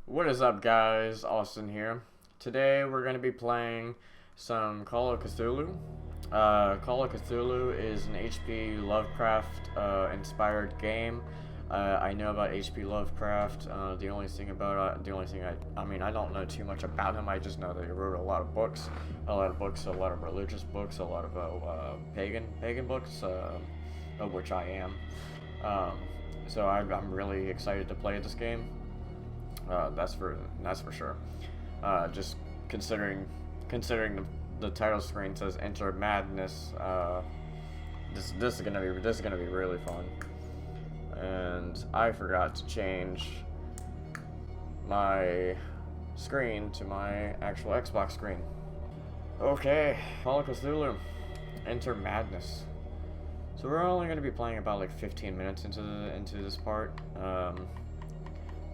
What is up, guys? Austin here. Today we're going to be playing some Call of Cthulhu. Call of Cthulhu is an H.P Lovecraft inspired game. I know about H.P Lovecraft. I don't know too much about him. I just know that he wrote a lot of books, a lot of religious books, a lot of pagan books, of which I am. So I'm really excited to play this game. That's for sure. Just considering the title screen says "Enter Madness," this is gonna be really fun. And I forgot to change my screen to my actual Xbox screen. Okay, Call of Cthulhu, Enter Madness. So we're only going to be playing about like 15 minutes into this part.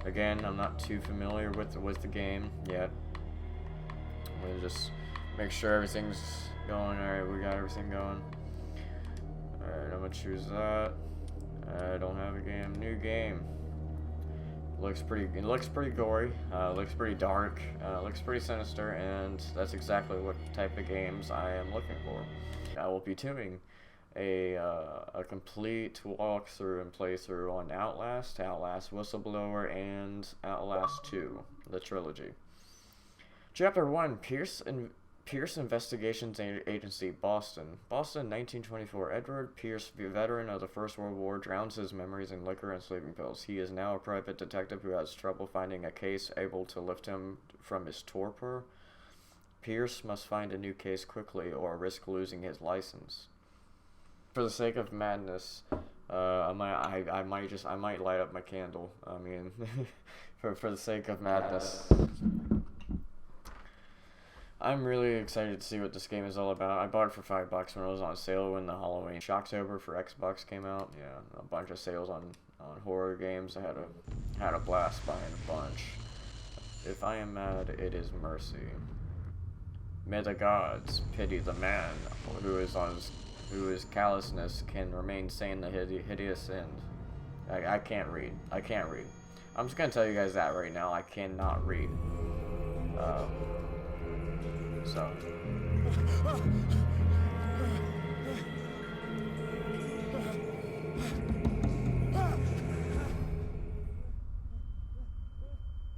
Again, I'm not too familiar with the game yet. I'm gonna just make sure everything's going. All right, we got everything going. All right, I'm gonna choose that. I don't have a game. New game. It looks pretty gory. Looks pretty dark. Looks pretty sinister, and that's exactly what type of games I am looking for. I will be doing a complete walkthrough and playthrough on Outlast, Whistleblower, and Outlast 2, the trilogy. Chapter 1, Pierce Investigations Agency, Boston. Boston, 1924. Edward Pierce, veteran of the First World War, drowns his memories in liquor and sleeping pills. He is now a private detective who has trouble finding a case able to lift him from his torpor. Pierce must find a new case quickly or risk losing his license. For the sake of madness, I might light up my candle. I mean, for the sake of madness. I'm really excited to see what this game is all about. I bought it for $5 when it was on sale when the Halloween Shocktober for Xbox came out. Yeah, a bunch of sales on horror games. I had a blast buying a bunch. If I am mad, it is mercy. May the gods pity the man whose callousness can remain sane the hideous end. I can't read. I'm just gonna tell you guys that right now. I cannot read. So.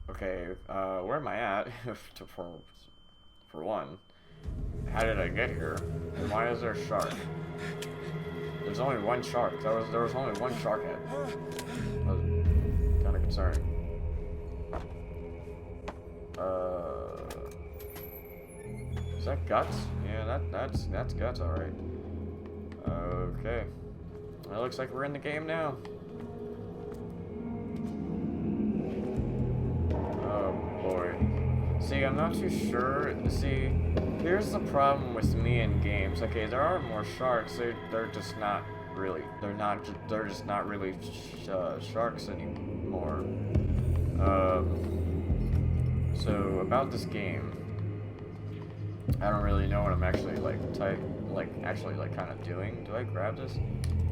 Okay, where am I at? for one. How did I get here? And why is there a shark? There's only one shark. There was only one shark head. That was kind of concerning. Is that guts? Yeah, that's guts, all right. Okay. It looks like we're in the game now. Oh boy. See, I'm not too sure. See, here's the problem with me in games. Okay, there are more sharks. They're just not really. They're just not really sharks anymore. So about this game, I don't really know what I'm actually kind of doing. Do I grab this?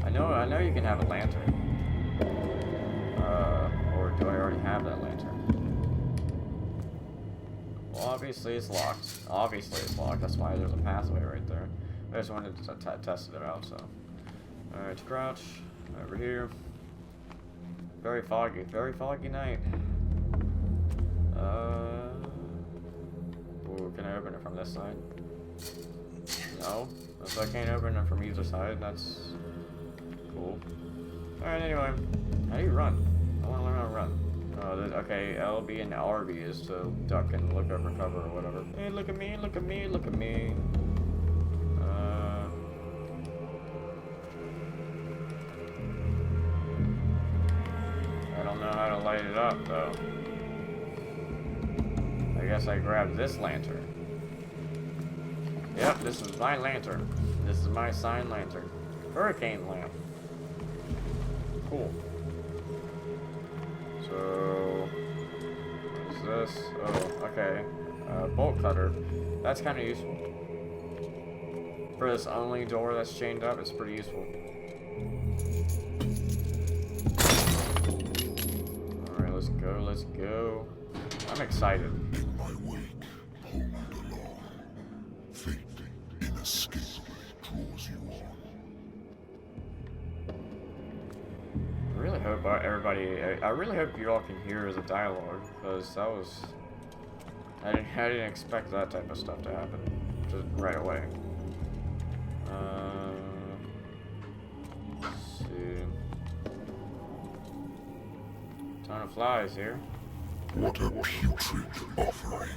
I know you can have a lantern. Or do I already have that lantern? Well, obviously it's locked. That's why there's a pathway right there. I just wanted to test it out, so. Alright, crouch. Over here. Very foggy night. Ooh, can I open it from this side? No. So I can't open it from either side. That's cool. Alright, anyway. How do you run? I want to learn how to run. Okay, LB and RB is to duck and look over cover or whatever. Hey, look at me. I don't know how to light it up, though. I guess I grabbed this lantern. Yep, this is my lantern. This is my sign lantern. Hurricane lamp. Cool. So, what is this? Oh, okay. Bolt cutter. That's kind of useful. For this only door that's chained up, it's pretty useful. Alright, let's go. let's go. I'm excited. In my wake, pulled along. Fate inescapably draws you on. I really hope I really hope you all can hear the dialogue, because that was... I didn't expect that type of stuff to happen just right away. Let's see. Ton of flies here. What a putrid offering.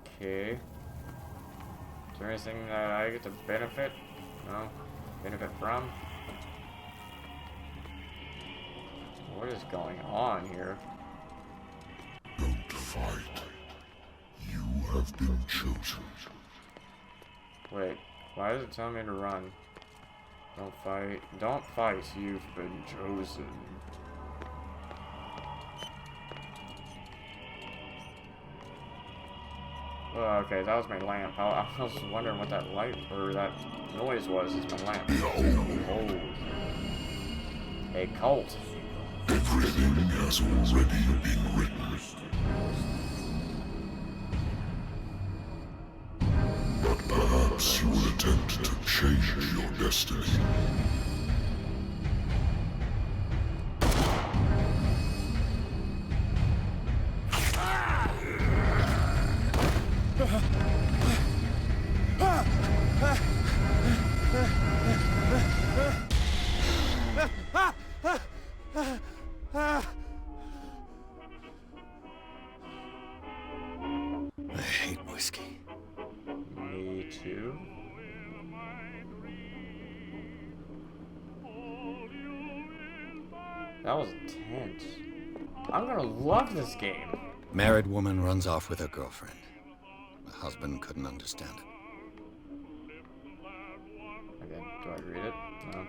Okay. Is there anything that I get to benefit? No? Benefit from? What is going on here? Don't fight. You have been chosen. Wait, why does it tell me to run? Don't fight. Don't fight, you've been chosen. Oh, okay, that was my lamp. I was wondering what that light, or that noise was. It's my lamp. Oh. A cult. Everything has already been written. But perhaps you will attempt to change your destiny. I hate whiskey. Me too. That was intense. I'm gonna love this game. Married woman runs off with her girlfriend. The husband couldn't understand it. Okay, do I read it? No.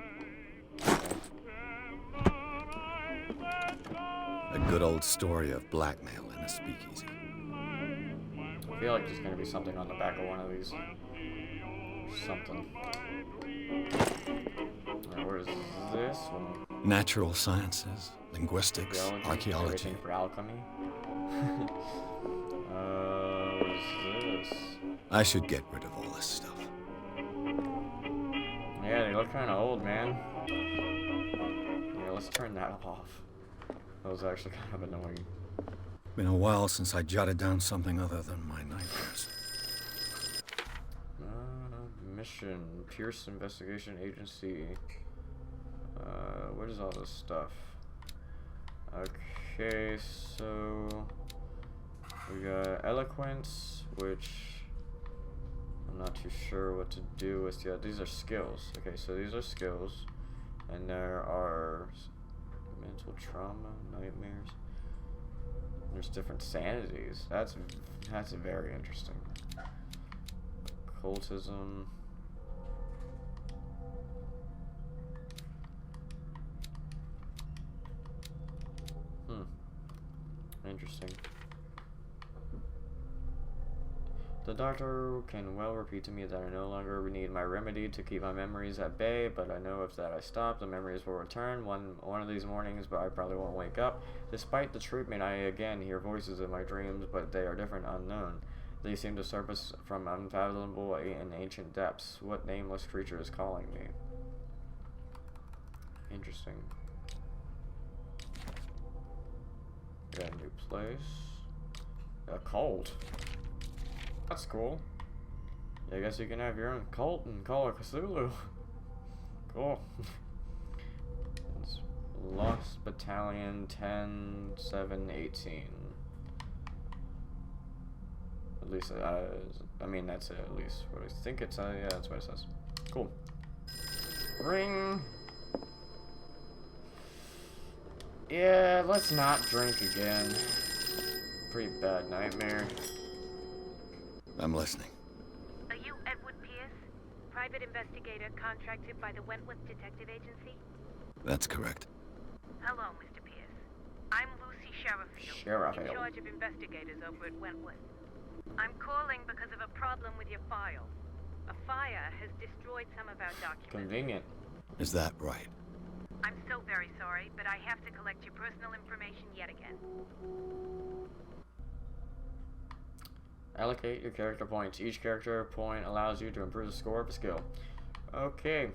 A good old story of blackmail in a speakeasy. I feel like there's gonna be something on the back of one of these. Something. Alright, where is this one? Natural sciences, linguistics, archaeology. Everything for alchemy. What is this? I should get rid of all this stuff. Yeah, they look kind of old, man. Yeah, let's turn that off. That was actually kind of annoying. Been a while since I jotted down something other than my nightmares. Mission, Pierce Investigation Agency. What is all this stuff? Okay, so we got eloquence, which I'm not too sure what to do with. Yeah, these are skills. Okay, so these are skills, and there are mental trauma, nightmares. There's different sanities. That's very interesting. Occultism. Interesting. The doctor can well repeat to me that I no longer need my remedy to keep my memories at bay, but I know if that I stop, the memories will return one of these mornings, but I probably won't wake up. Despite the treatment, I again hear voices in my dreams, but they are different, unknown. They seem to surface from unfathomable and ancient depths. What nameless creature is calling me? Interesting. Got a new place. A cult. That's cool. Yeah, I guess you can have your own cult and call it Cthulhu. Cool. It's Lost Battalion 10-7-18. At least, I mean, that's it, at least what I think it's, yeah, that's what it says. Cool. Ring! Yeah, let's not drink again. Pretty bad nightmare. I'm listening. Are you Edward Pierce, private investigator contracted by the Wentworth Detective Agency? That's correct. Hello, Mr. Pierce. I'm Lucy Sherifield, in charge of investigators over at Wentworth. I'm calling because of a problem with your file. A fire has destroyed some of our documents. Convenient. Is that right? I'm so very sorry, but I have to collect your personal information yet again. Allocate your character points. Each character point allows you to improve the score of a skill. Okay.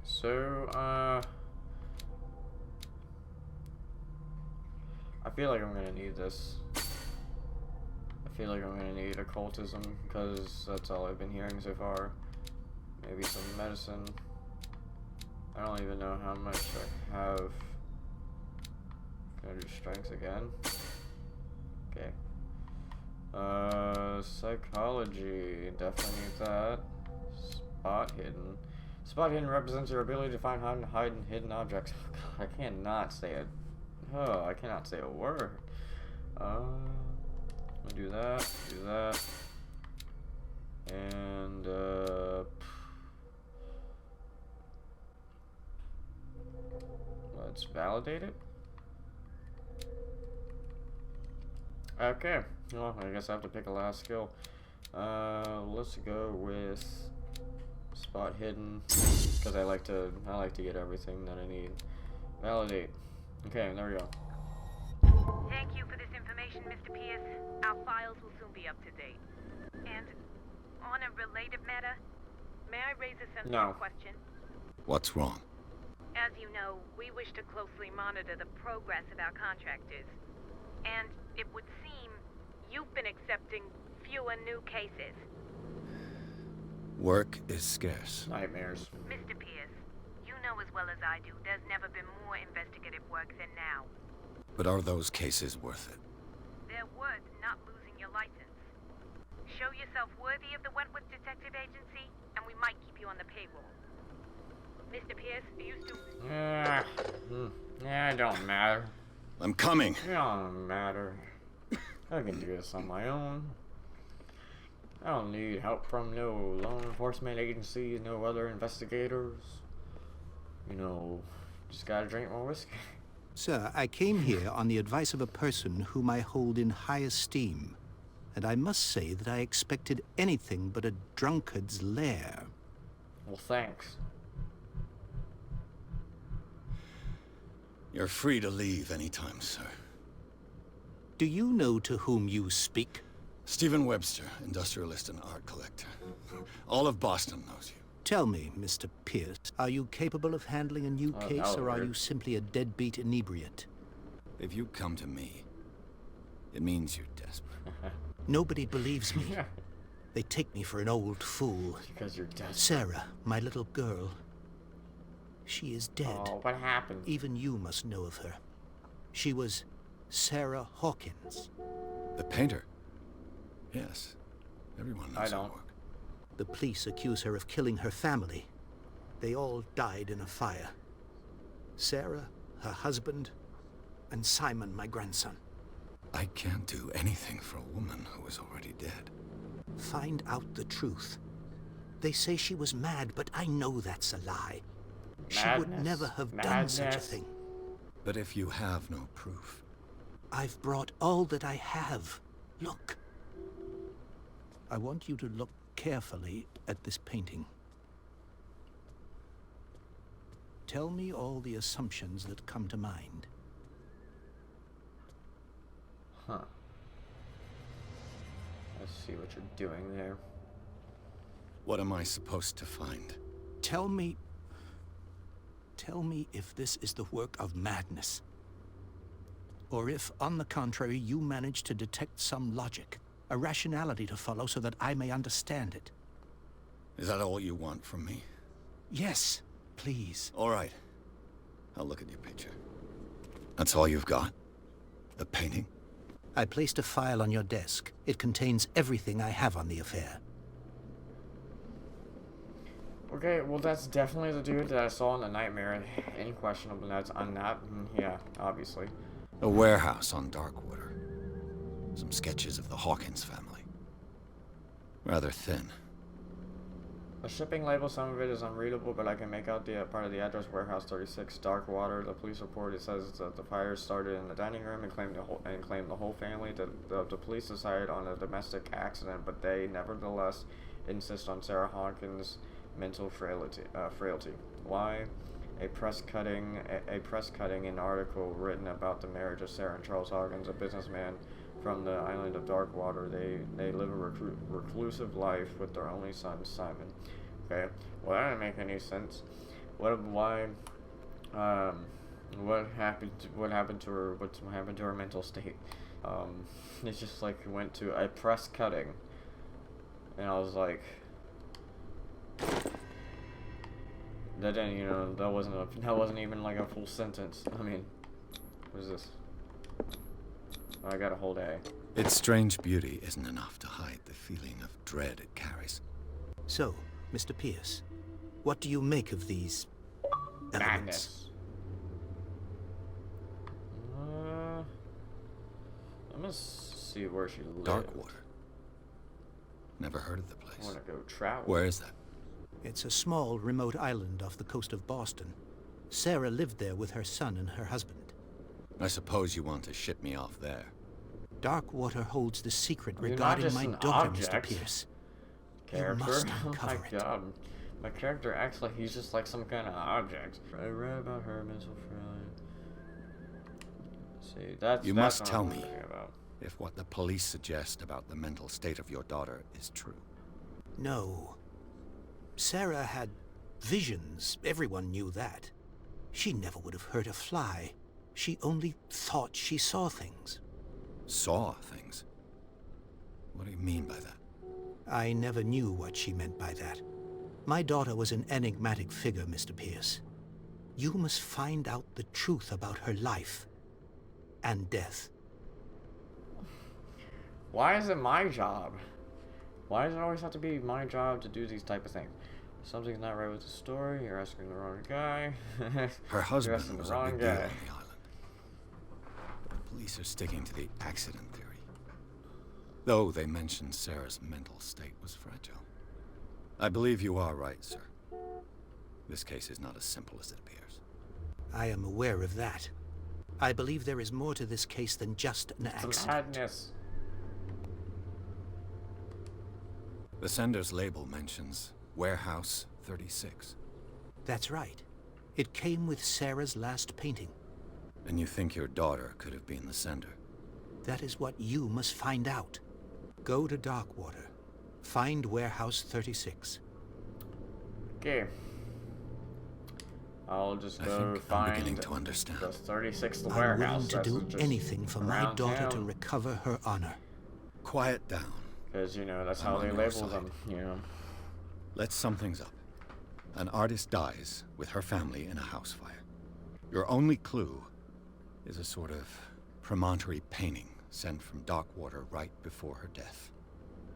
So, I feel like I'm gonna need this. I feel like I'm gonna need occultism, because that's all I've been hearing so far. Maybe some medicine. I don't even know how much I have. Can I do strength again? Okay. Psychology. Definitely need that. Spot hidden. Spot hidden represents your ability to find hidden objects. Oh, God, I cannot say it. Oh, I cannot say a word. I'll do that. Do that. And let's validate it. Okay. Well, I guess I have to pick a last skill. Let's go with spot hidden, because I like to get everything that I need. Validate. Okay, there we go. Thank you for this information, Mr. Pierce. Our files will soon be up to date. And on a related matter, may I raise a sensitive question? What's wrong? As you know, we wish to closely monitor the progress of our contractors. And it would seem you've been accepting fewer new cases. Work is scarce. Nightmares. Mr. Pierce, you know as well as I do, there's never been more investigative work than now. But are those cases worth it? They're worth not losing your license. Show yourself worthy of the Wentworth Detective Agency, and we might keep you on the payroll. Mr. Pierce, are you still... Yeah, it don't matter. I'm coming. It don't matter. I can do this on my own. I don't need help from no law enforcement agencies, no other investigators. You know, just gotta drink more whiskey. Sir, I came here on the advice of a person whom I hold in high esteem, and I must say that I expected anything but a drunkard's lair. Well, thanks. You're free to leave anytime, sir. Do you know to whom you speak? Stephen Webster, industrialist and art collector. All of Boston knows you. Tell me, Mr. Pierce, are you capable of handling a new case, or are you simply a deadbeat inebriate? If you come to me, it means you're desperate. Nobody believes me. They take me for an old fool. Because you're desperate. Sarah, my little girl. She is dead. Oh, what happened? Even you must know of her. She was Sarah Hawkins. The painter? Yes. Everyone knows her work. The police accuse her of killing her family. They all died in a fire. Sarah, her husband, and Simon, my grandson. I can't do anything for a woman who is already dead. Find out the truth. They say she was mad, but I know that's a lie. She would never have done such a thing. But if you have no proof... I've brought all that I have. Look. I want you to look carefully at this painting. Tell me all the assumptions that come to mind. Huh. Let's see what you're doing there. What am I supposed to find? Tell me if this is the work of madness. Or if, on the contrary, you manage to detect some logic, a rationality to follow so that I may understand it. Is that all you want from me? Yes, please. All right. I'll look at your picture. That's all you've got? The painting? I placed a file on your desk. It contains everything I have on the affair. Okay, well that's definitely the dude that I saw in the nightmare. Any questionable notes on that? Yeah, obviously. A warehouse on Darkwater. Some sketches of the Hawkins family. Rather thin. The shipping label, some of it is unreadable, but I can make out the part of the address: Warehouse 36, Darkwater. The police report, it says that the fire started in the dining room and claimed the whole family. The police decided on a domestic accident, but they nevertheless insist on Sarah Hawkins' mental frailty. Why? a press cutting an article written about the marriage of Sarah and Charles Hawkins, a businessman from the island of Darkwater. They live a reclusive life with their only son, Simon. Okay, well, that didn't make any sense. What happened to her? What happened to her mental state? It's just like went to a press cutting, and I was like, that didn't, that wasn't even like a full sentence. I mean, what is this? Oh, I got a whole day. Its strange beauty isn't enough to hide the feeling of dread it carries. So, Mr. Pierce, what do you make of these elements? Madness. I'm gonna see where she lives. Darkwater. Never heard of the place. I wanna go travel. Where is that? It's a small, remote island off the coast of Boston. Sarah lived there with her son and her husband. I suppose you want to ship me off there. Darkwater holds the secret You're regarding not just my an daughter, object. Mr. Pierce. Character. You must Oh uncover my it. god. My character acts like he's just like some kind of object. I read about her mental frailty. See, that's You that's must what tell I'm me thinking about. if what the police suggest about the mental state of your daughter is true. No. Sarah had visions. Everyone knew that. She never would have hurt a fly. She only thought she saw things. Saw things? What do you mean by that? I never knew what she meant by that. My daughter was an enigmatic figure, Mr. Pierce. You must find out the truth about her life and death. Why is it my job? Why does it always have to be my job to do these type of things? Something's not right with the story. You're asking the wrong guy. Her You're husband asking was the a wrong big deal on guy. the island. The police are sticking to the accident theory. Though they mentioned Sarah's mental state was fragile. I believe you are right, sir. This case is not as simple as it appears. I am aware of that. I believe there is more to this case than just an It's accident. madness. The sender's label mentions Warehouse 36. That's right. It came with Sarah's last painting. And you think your daughter could have been the sender? That is what you must find out. Go to Darkwater. Find Warehouse 36. Okay. I'll just I go think find I'm beginning to understand. the 36th I'm warehouse. willing to That's do just anything for my around daughter to town. recover her honor. Quiet down. Because, that's I'm how on they your label side. them, Let's sum things up. An artist dies with her family in a house fire. Your only clue is a sort of promontory painting sent from Darkwater right before her death,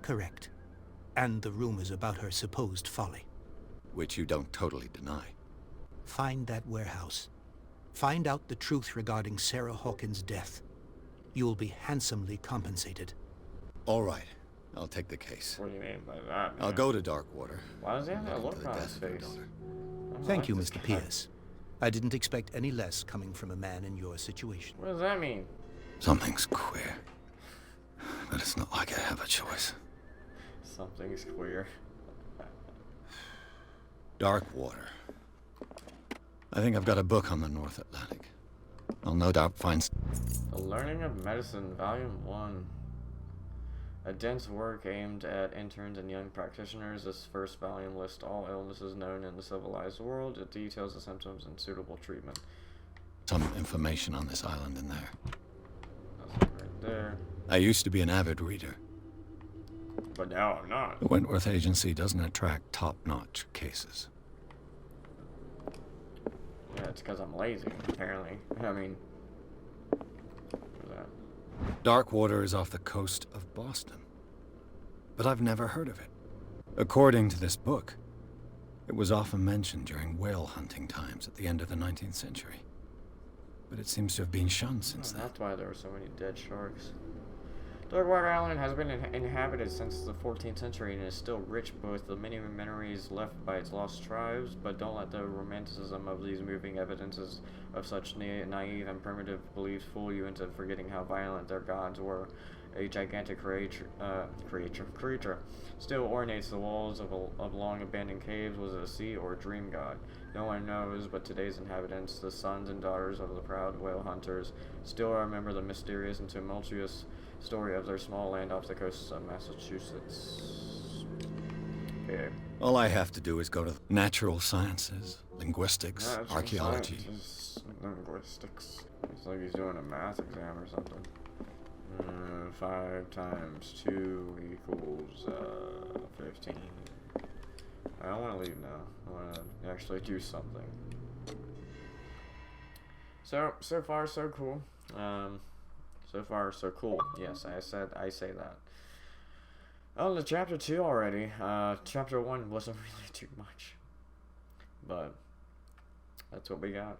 Correct. And the rumors about her supposed folly. which you don't totally deny. Find that warehouse. Find out the truth regarding Sarah Hawkins' death. You will be handsomely compensated. All right, I'll take the case. What do you mean by that, I'll man? go to Darkwater. Why does he have that Look look into the on his death of your face? daughter. I don't Thank like you, this Mr. guy. Pierce. I didn't expect any less coming from a man in your situation. What does that mean? Something's queer, but it's not like I have a choice. Something's queer. Darkwater. I think I've got a book on the North Atlantic. I'll no doubt find... The Learning of Medicine, Volume 1. A dense work aimed at interns and young practitioners. This first volume lists all illnesses known in the civilized world. It details the symptoms and suitable treatment. some information on this island in there. Nothing right there. I used to be an avid reader. But now I'm not. The Wentworth Agency doesn't attract top-notch cases. Yeah, it's because I'm lazy, apparently. I mean... Where's that? Darkwater is off the coast of Boston. But I've never heard of it. According to this book, it was often mentioned during whale hunting times at the end of the 19th century. But it seems to have been shunned since then. That's why there were so many dead sharks. Darkwater Island has been inhabited since the 14th century and is still rich with the many memories left by its lost tribes, but don't let the romanticism of these moving evidences of such naive and primitive beliefs fool you into forgetting how violent their gods were. A gigantic creature still ornates the walls of long abandoned caves. Was it a sea or a dream god? No one knows, but today's inhabitants, the sons and daughters of the proud whale hunters, still remember the mysterious and tumultuous story of their small land off the coast of Massachusetts. Okay. All I have to do is go to natural sciences, linguistics, archaeology. Linguistics. It's like he's doing a math exam or something. 5 times 2 equals 15. I don't want to leave now. I want to actually do something. So far so cool. So far so cool. Yes, I say that. Oh, the chapter 2 already. Chapter 1 wasn't really too much, but that's what we got.